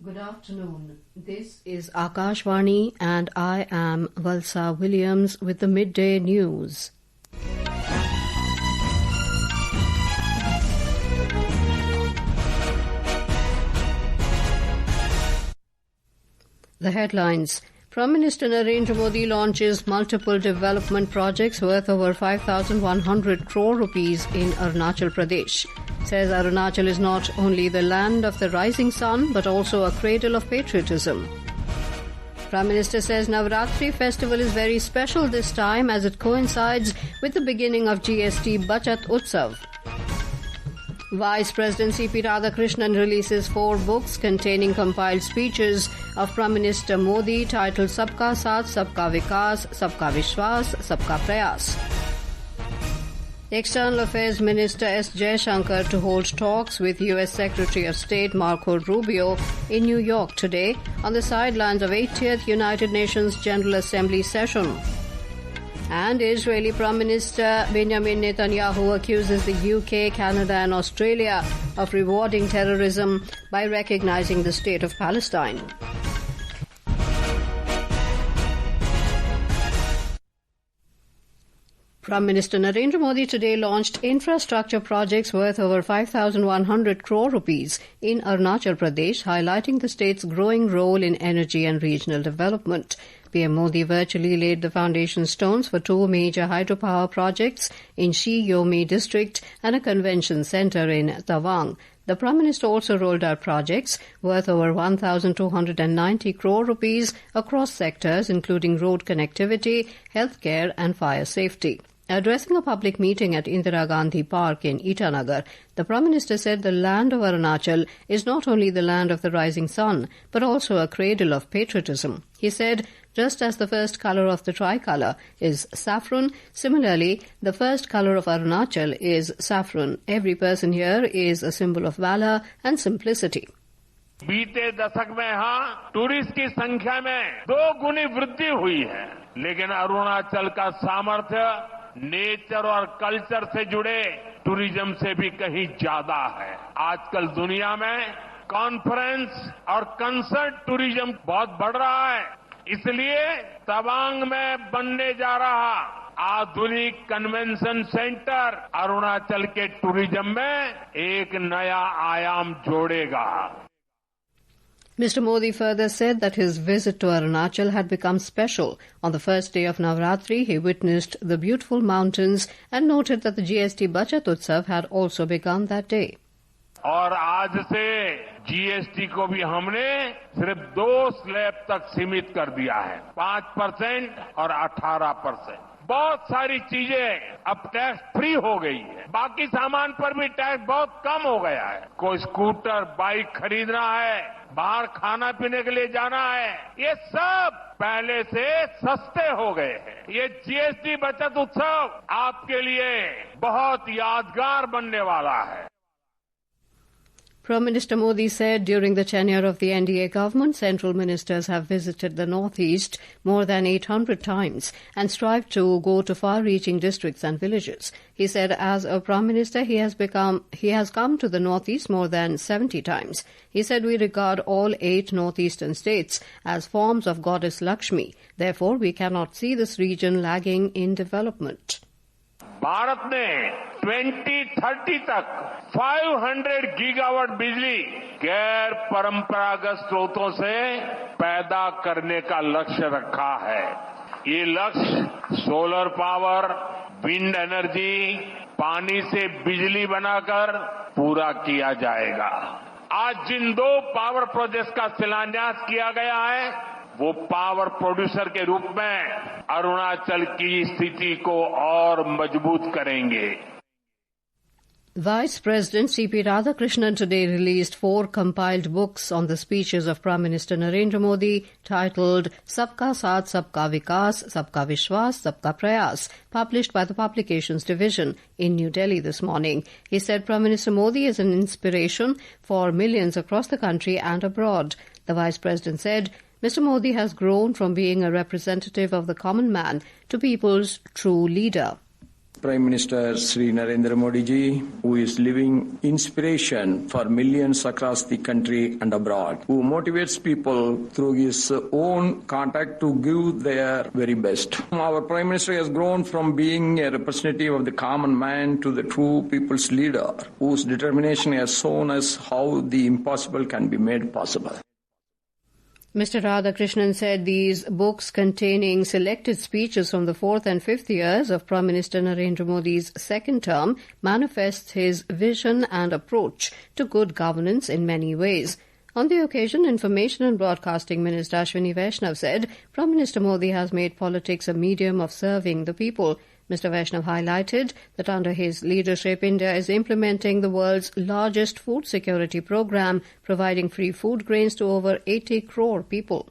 Good afternoon. This is Akashvani and I am Valsa Williams with the midday news. The headlines. Prime Minister Narendra Modi launches multiple development projects worth over 5,100 crore rupees in Arunachal Pradesh. Says Arunachal is not only the land of the rising sun but also a cradle of patriotism. Prime Minister says Navratri festival is very special this time as it coincides with the beginning of GST Bachat Utsav. Vice President C.P. Radhakrishnan releases 4 books containing compiled speeches of Prime Minister Modi titled Sabka Saath, Sabka Vikas, Sabka Vishwas, Sabka Prayas. External Affairs Minister S. Jaishankar to hold talks with U.S. Secretary of State Marco Rubio in New York today on the sidelines of 80th United Nations General Assembly session. And Israeli Prime Minister Benjamin Netanyahu accuses the UK, Canada and Australia of rewarding terrorism by recognizing the State of Palestine. Prime Minister Narendra Modi today launched infrastructure projects worth over 5,100 crore rupees in Arunachal Pradesh, highlighting the state's growing role in energy and regional development. PM Modi virtually laid the foundation stones for 2 major hydropower projects in Shi Yomi district and a convention centre in Tawang. The Prime Minister also rolled out projects worth over 1,290 crore rupees across sectors including road connectivity, healthcare and fire safety. Addressing a public meeting at Indira Gandhi Park in Itanagar, the Prime Minister said the land of Arunachal is not only the land of the rising sun, but also a cradle of patriotism. He said, just as the first colour of the tricolour is saffron, similarly, the first colour of Arunachal is saffron. Every person here is a symbol of valour and simplicity. बीते दशक में यहाँ tourist की संख्या में 2 गुनी वृद्धि हुई है, लेकिन अरुणाचल का सामर्थ्य नेचर और कल्चर से जुड़े टूरिज्म से भी कहीं ज्यादा है। आजकल दुनिया में कॉन्फ्रेंस और कंसर्ट टूरिज्म बहुत बढ़ रहा है, इसलिए तवांग में बनने जा रहा आधुनिक कन्वेंशन सेंटर अरुणाचल के टूरिज्म में एक नया आयाम जोड़ेगा। Mr. Modi further said that his visit to Arunachal had become special. On the first day of Navratri, he witnessed the beautiful mountains and noted that the GST Bachat Utsav had also begun that day. और आज से GST को भी हमने सिर्फ 2 slab तक सीमित कर दिया है, 5% और 18%। बहुत सारी चीजें अब टैक्स फ्री हो गई है, बाकी सामान पर भी टैक्स बहुत कम हो गया है। कोई स्कूटर, बाइक खरीदना है, बाहर खाना पीने के लिए जाना है, ये सब पहले से सस्ते हो गए हैं। ये जीएसटी बचत उत्सव आपके लिए बहुत यादगार बनने वाला है। Prime Minister Modi said during the tenure of the NDA government, central ministers have visited the northeast more than 800 times and strived to go to far-reaching districts and villages. He said as a Prime Minister, he has come to the northeast more than 70 times. He said we regard all 8 northeastern states as forms of Goddess Lakshmi. Therefore, we cannot see this region lagging in development. Bharat ने 2030 तक 500 gigawatt बिजली गैर परंपरागत स्रोतों से पैदा करने का लक्ष्य रखा है। ये लक्ष्य सोलर पावर, विंड एनर्जी, पानी से बिजली बनाकर पूरा किया जाएगा। आज जिन 2 पावर प्रोजेक्ट्स का शिलान्यास किया गया है, वो पावर प्रोड्यूसर के रूप में अरुणाचल की स्थिति को और मजबूत करेंगे। Vice President C.P. Radhakrishnan today released 4 compiled books on the speeches of Prime Minister Narendra Modi titled Sabka Saath, Sabka Vikas, Sabka Vishwas, Sabka Prayas, published by the Publications Division in New Delhi this morning. He said Prime Minister Modi is an inspiration for millions across the country and abroad. The Vice President said, Mr. Modi has grown from being a representative of the common man to people's true leader. Prime Minister Sri Narendra Modi ji, who is living inspiration for millions across the country and abroad, who motivates people through his own contact to give their very best. Our Prime Minister has grown from being a representative of the common man to the true people's leader, whose determination has shown us how the impossible can be made possible. Mr. Radhakrishnan said these books containing selected speeches from the 4th and 5th years of Prime Minister Narendra Modi's second term manifests his vision and approach to good governance in many ways. On the occasion, Information and Broadcasting Minister Ashwini Vaishnav said Prime Minister Modi has made politics a medium of serving the people. Mr. Vaishnav highlighted that under his leadership, India is implementing the world's largest food security program, providing free food grains to over 80 crore people.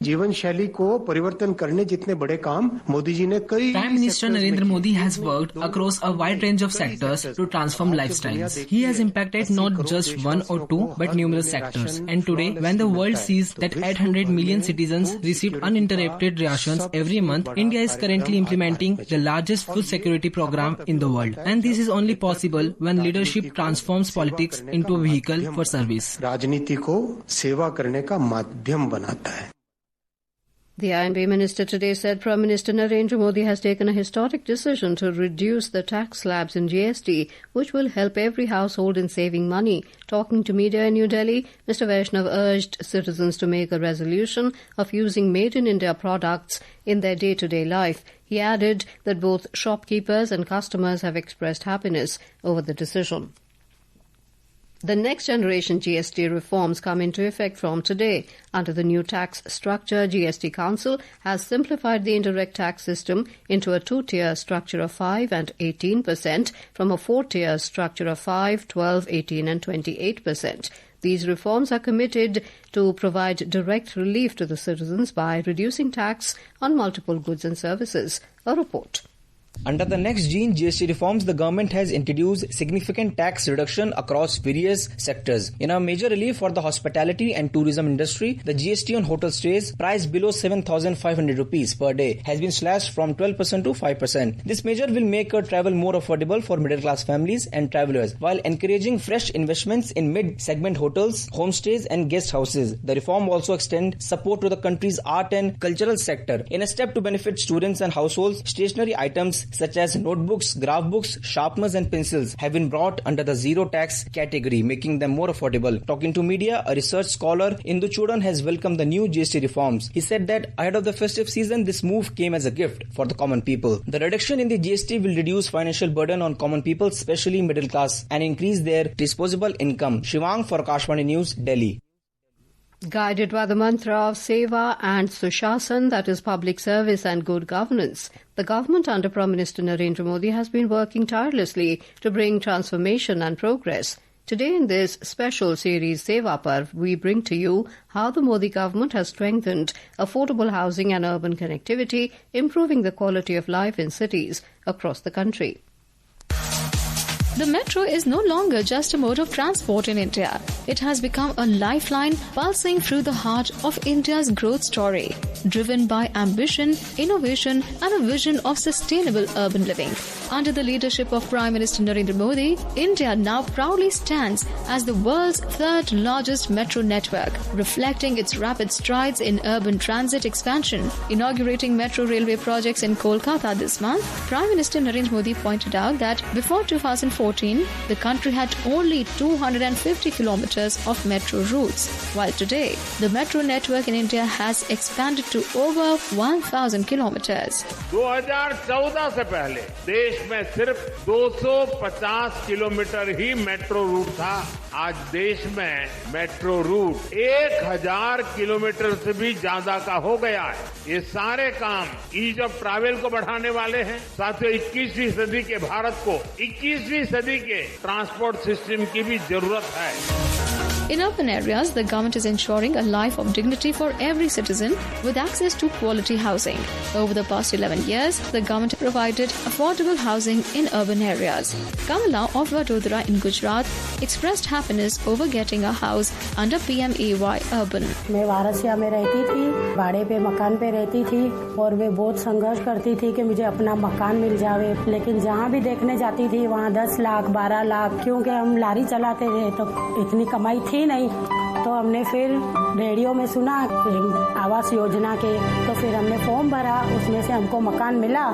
जीवन शैली को परिवर्तन करने जितने बड़े काम मोदी जी ने कई Prime Minister Narendra Modi has worked across a wide range of sectors to transform lifestyles. He has impacted not just one or two but numerous sectors. And today, when the world sees that 800 million citizens receive uninterrupted rations every month, India is currently implementing the largest food security program in the world. And this is only possible when leadership transforms politics into a vehicle for service. राजनीति को सेवा करने का माध्यम बनाता है. The INB minister today said Prime Minister Narendra Modi has taken a historic decision to reduce the tax slabs in GST, which will help every household in saving money. Talking to media in New Delhi, Mr. Vaishnav urged citizens to make a resolution of using made-in-India products in their day-to-day life. He added that both shopkeepers and customers have expressed happiness over the decision. The next generation GST reforms come into effect from today. Under the new tax structure, GST Council has simplified the indirect tax system into a two-tier structure of 5 and 18% from a four-tier structure of 5, 12, 18 and 28%. These reforms are committed to provide direct relief to the citizens by reducing tax on multiple goods and services. A report. Under the next GST reforms, the government has introduced significant tax reduction across various sectors. In a major relief for the hospitality and tourism industry, the GST on hotel stays priced below 7,500 rupees per day has been slashed from 12% to 5%. This measure will make travel more affordable for middle-class families and travelers, while encouraging fresh investments in mid-segment hotels, homestays and guest houses. The reform also extends support to the country's art and cultural sector. In a step to benefit students and households, stationery items such as notebooks, graph books, sharpeners and pencils have been brought under the zero tax category, making them more affordable. Talking to media, a research scholar, Indu Chudan, has welcomed the new GST reforms. He said that ahead of the festive season, this move came as a gift for the common people. The reduction in the GST will reduce financial burden on common people, especially middle class, and increase their disposable income. Shivang for Akashvani News, Delhi. Guided by the mantra of Seva and Sushasan, that is public service and good governance, the government under Prime Minister Narendra Modi has been working tirelessly to bring transformation and progress. Today in this special series Seva Parv, we bring to you how the Modi government has strengthened affordable housing and urban connectivity, improving the quality of life in cities across the country. The metro is no longer just a mode of transport in India. It has become a lifeline pulsing through the heart of India's growth story, driven by ambition, innovation and a vision of sustainable urban living. Under the leadership of Prime Minister Narendra Modi, India now proudly stands as the world's third largest metro network, reflecting its rapid strides in urban transit expansion. Inaugurating metro railway projects in Kolkata this month, Prime Minister Narendra Modi pointed out that before 2014, the country had only 250 kilometers of metro routes, while today the metro network in India has expanded to over 1,000 kilometers. 2014 से पहले देश में सिर्फ 250 kilometre ही metro route था. आज देश में metro route 1000 kilometre से भी ज्यादा का हो गया है. ये सारे काम ईज ऑफ ट्रैवल को बढ़ाने वाले हैं. साथियों, 21वीं सदी के भारत को 21वीं सदी के ट्रांसपोर्ट सिस्टम की भी जरूरत है. In urban areas, the government is ensuring a life of dignity for every citizen with access to quality housing. Over the past 11 years, the government provided affordable housing in urban areas. Kamala of Vadodara in Gujarat expressed happiness over getting a house under PMAY Urban. मैं वारासिया में रहती थी, भाड़े पे मकान पे रहती थी और मैं बहुत संघर्ष करती थी कि मुझे अपना मकान मिल जावे, लेकिन जहाँ भी देखने जाती थी वहाँ 10 लाख 12 लाख, क्योंकि हम लारी चलाते थे तो इतनी कमाई थी नहीं। तो हमने फिर रेडियो में सुना आवास योजना के, तो फिर हमने फॉर्म भरा, उसमें से हमको मकान मिला।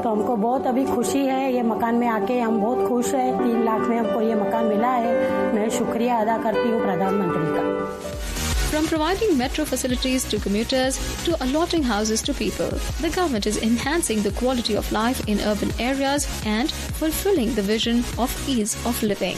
तो हमको बहुत अभी खुशी है, ये मकान में आके हम बहुत खुश है। 3 लाख में हमको ये मकान मिला है। मैं शुक्रिया अदा करती हूँ प्रधानमंत्री का। From providing metro facilities to commuters to allotting houses to people, the government is enhancing the quality of life in urban areas and fulfilling the vision of ease of living.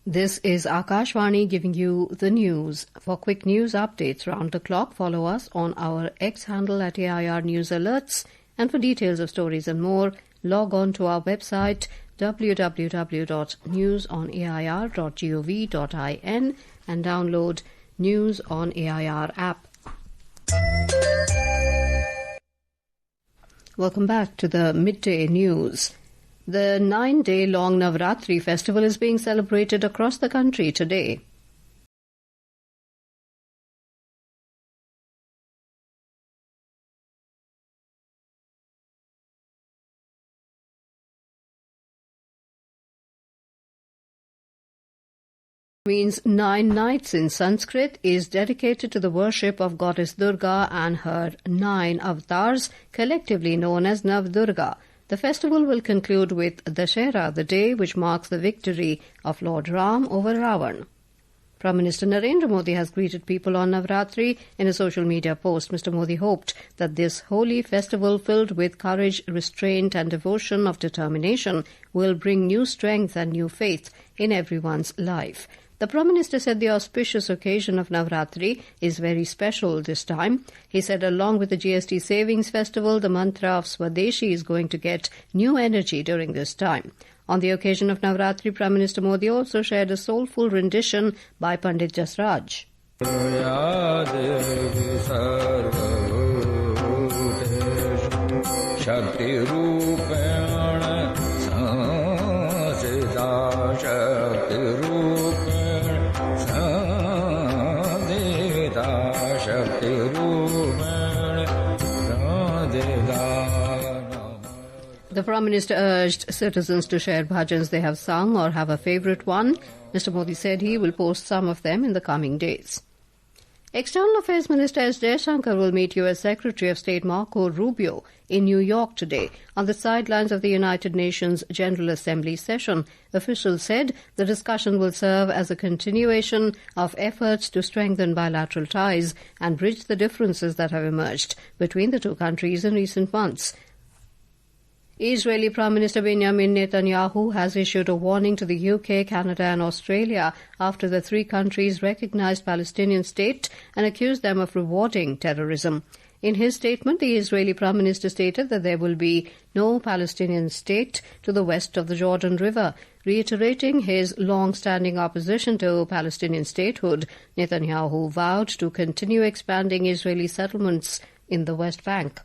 This is Akashvani giving you the news. For quick news updates round the clock, follow us on our X handle at AIR News Alerts. And for details of stories and more, log on to our website www.newsonair.gov.in and download News on AIR app. Welcome back to the midday news. The 9-day-long Navratri festival is being celebrated across the country today. Means 9 nights in Sanskrit, is dedicated to the worship of goddess Durga and her 9 avatars, collectively known as Navdurga. The festival will conclude with Dashera, the day which marks the victory of Lord Ram over Ravan. Prime Minister Narendra Modi has greeted people on Navratri. In a social media post, Mr. Modi hoped that this holy festival, filled with courage, restraint and devotion of determination, will bring new strength and new faith in everyone's life. The Prime Minister said the auspicious occasion of Navratri is very special this time. He said along with the GST Savings Festival, the mantra of Swadeshi is going to get new energy during this time. On the occasion of Navratri, Prime Minister Modi also shared a soulful rendition by Pandit Jasraj. The Prime Minister urged citizens to share bhajans they have sung or have a favourite one. Mr. Modi said he will post some of them in the coming days. External Affairs Minister S. Jaishankar will meet U.S. Secretary of State Marco Rubio in New York today on the sidelines of the United Nations General Assembly session. Officials said the discussion will serve as a continuation of efforts to strengthen bilateral ties and bridge the differences that have emerged between the two countries in recent months. Israeli Prime Minister Benjamin Netanyahu has issued a warning to the UK, Canada and Australia after the 3 countries recognized Palestinian state and accused them of rewarding terrorism. In his statement, the Israeli Prime Minister stated that there will be no Palestinian state to the west of the Jordan River. Reiterating his long-standing opposition to Palestinian statehood, Netanyahu vowed to continue expanding Israeli settlements in the West Bank.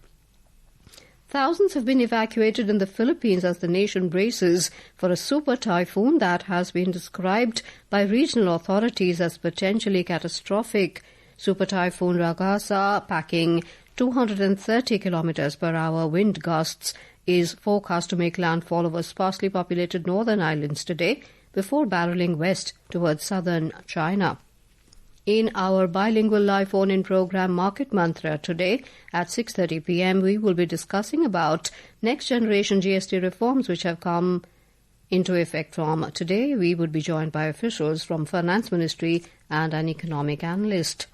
Thousands have been evacuated in the Philippines as the nation braces for a super typhoon that has been described by regional authorities as potentially catastrophic. Super typhoon Ragasa, packing 230 kilometers per hour wind gusts, is forecast to make landfall over sparsely populated northern islands today before barreling west towards southern China. In our bilingual live phone-in program Market Mantra today at 6:30 p.m. we will be discussing about next generation GST reforms which have come into effect from today. We would be joined by officials from Finance Ministry and an economic analyst.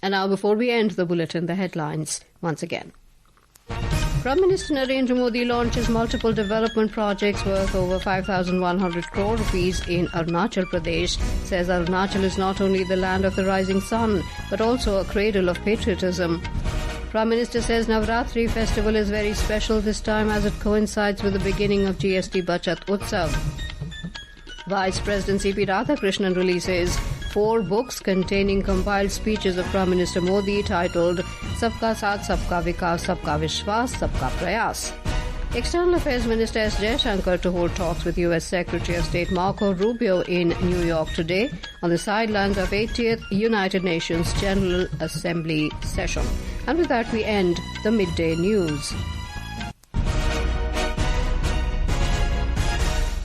And now, before we end the bulletin, the headlines once again. Prime Minister Narendra Modi launches multiple development projects worth over 5,100 crore rupees in Arunachal Pradesh, says Arunachal is not only the land of the rising sun, but also a cradle of patriotism. Prime Minister says Navratri festival is very special this time as it coincides with the beginning of GST Bachat Utsav. Vice President C.P. Radhakrishnan releases 4 books containing compiled speeches of Prime Minister Modi titled Sabka Saath, Sabka Vikas, Sabka Vishwas, Sabka Prayas. External Affairs Minister S. Jaishankar to hold talks with U.S. Secretary of State Marco Rubio in New York today on the sidelines of 80th United Nations General Assembly session. And with that, we end the midday news.